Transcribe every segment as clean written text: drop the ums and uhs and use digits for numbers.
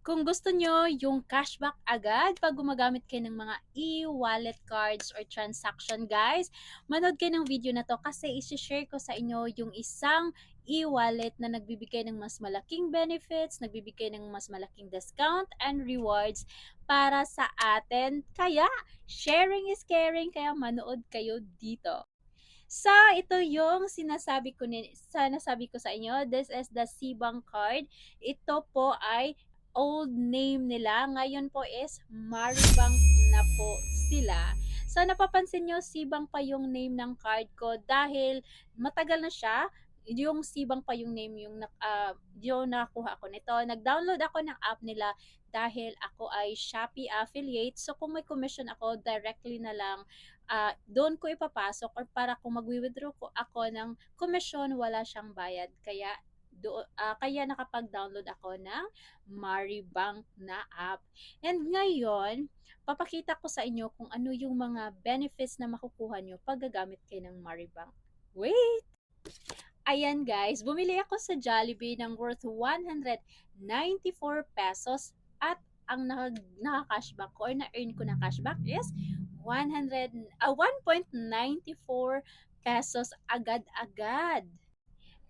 Kung gusto nyo yung cashback agad pag gumagamit kayo ng mga e-wallet cards or transaction guys, manood kayo ng video na to kasi isi-share ko sa inyo yung isang e-wallet na nagbibigay ng mas malaking benefits, nagbibigay ng mas malaking discount and rewards para sa atin. Kaya, sharing is caring, kaya manood kayo dito. So, ito yung sinasabi ko sa inyo. This is the Cbank card. Ito po ay old name nila. Ngayon po is Maribank na po sila. So, napapansin nyo, Cbank pa yung name ng card ko dahil matagal na siya. Yung Cbank pa yung name yung nakuha ko nito. Nag-download ako ng app nila dahil ako ay Shopee affiliate. So, kung may commission ako, directly na lang doon ko ipapasok or para kung magwi-withdraw ko ako ng komisyon, wala siyang bayad. Kaya nakapag-download ako ng Maribank na app. And ngayon, papakita ko sa inyo kung ano yung mga benefits na makukuha nyo pag gagamit kayo ng Maribank. Wait! Ayan guys, bumili ako sa Jollibee ng worth 194 pesos at ang naka-cashback ko or na-earn ko na cashback is 1.94 pesos agad-agad.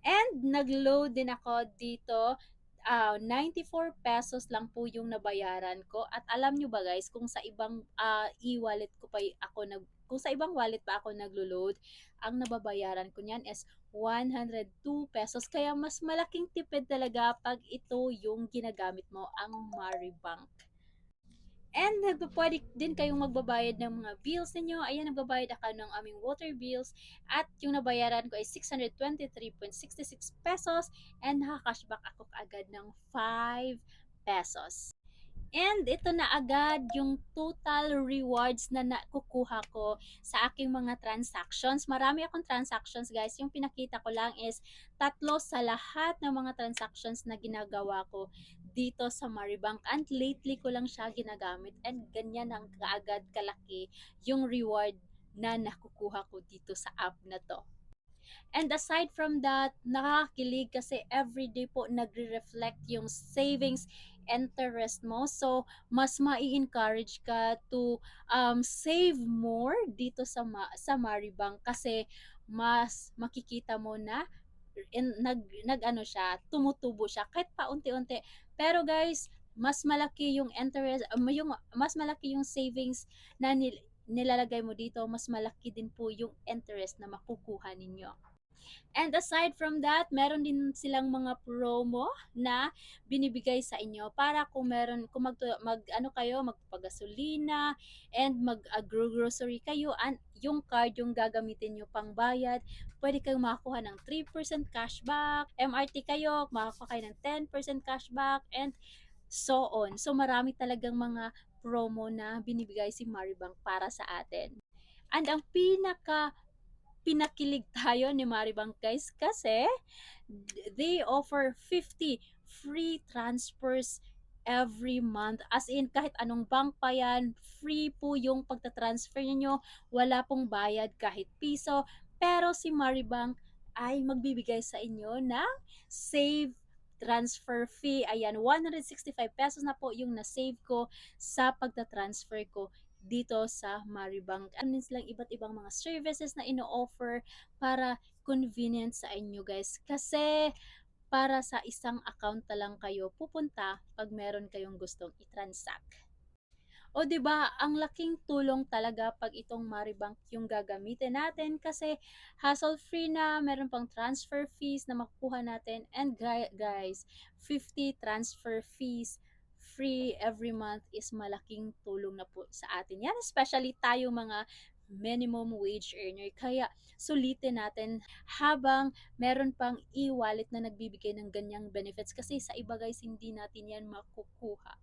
And nag-load din ako dito. 94 pesos lang po yung nabayaran ko. At alam nyo ba guys, kung sa ibang e-wallet ko pa ako kung sa ibang wallet pa ako naglo-load, ang nababayaran ko niyan is 102 pesos. Kaya mas malaking tipid talaga pag ito yung ginagamit mo, ang Maribank. And pwede din kayong magbabayad ng mga bills ninyo. Ayan, nagbabayad ako ng aming water bills. At yung nabayaran ko ay 623.66 pesos. And nakaka-cashback ako kaagad ng 5 pesos. And ito na agad yung total rewards na nakukuha ko sa aking mga transactions. Marami akong transactions guys. Yung pinakita ko lang is 3 sa lahat ng mga transactions na ginagawa ko dito sa Maribank. And lately ko lang siya ginagamit. And ganyan ang kaagad kalaki yung reward na nakukuha ko dito sa app na to. And aside from that, nakakakilig kasi everyday po nagre-reflect yung savings interest mo. So, mas mai-encourage ka to save more dito sa Maribank kasi mas makikita mo na nag ano siya, tumutubo siya kahit paunti-unti. Pero guys, mas malaki yung interest, mas malaki yung savings na nilalagay mo dito, mas malaki din po yung interest na makukuha ninyo. And aside from that, meron din silang mga promo na binibigay sa inyo para kung ano kayo, magpagasolina and mag-grocery kayo, yung card yung gagamitin nyo pang bayad, pwede kayong makakuha ng 3% cashback, MRT kayo, makakuha kayo ng 10% cashback, and so on. So marami talagang mga promo na binibigay si Maribank para sa atin. And ang pinakilig tayo ni Maribank guys kasi they offer 50 free transfers every month. As in, kahit anong bank pa yan, free po yung pagta-transfer niyo. Wala pong bayad kahit piso. Pero si Maribank ay magbibigay sa inyo ng save transfer fee. Ayan, 165 pesos na po yung na-save ko sa pagta-transfer ko dito sa Maribank. Ano silang iba't ibang mga services na ino-offer para convenient sa inyo guys. Kasi para sa isang account na lang kayo pupunta pag meron kayong gustong i-transact. O 'di ba, ang laking tulong talaga pag itong Maribank yung gagamitin natin kasi hassle-free na, meron pang transfer fees na makukuha natin and guys, 50 transfer fees free every month is malaking tulong na po sa atin. Yan, especially tayo mga minimum wage earner. Kaya sulitin natin habang meron pang e-wallet na nagbibigay ng ganyang benefits kasi sa iba guys hindi natin yan makukuha.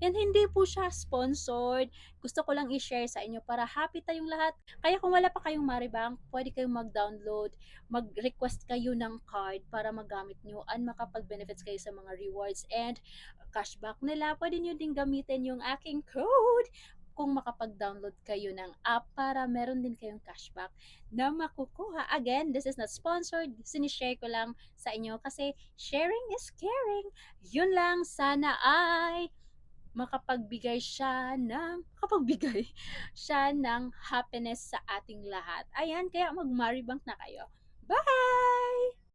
And hindi po siya sponsored. Gusto ko lang i-share sa inyo para happy tayong lahat. Kaya kung wala pa kayong Maribank, pwede kayong mag-download, mag-request kayo ng card para magamit nyo and makapag-benefits kayo sa mga rewards and cashback nila. Pwede nyo din gamitin yung aking code kung makapag-download kayo ng app para meron din kayong cashback na makukuha. Again, this is not sponsored. Sinishare ko lang sa inyo kasi sharing is caring. Yun lang, sana ay makapagbigay siya ng happiness sa ating lahat. Ayan, kaya mag-Maribank na kayo. Bye!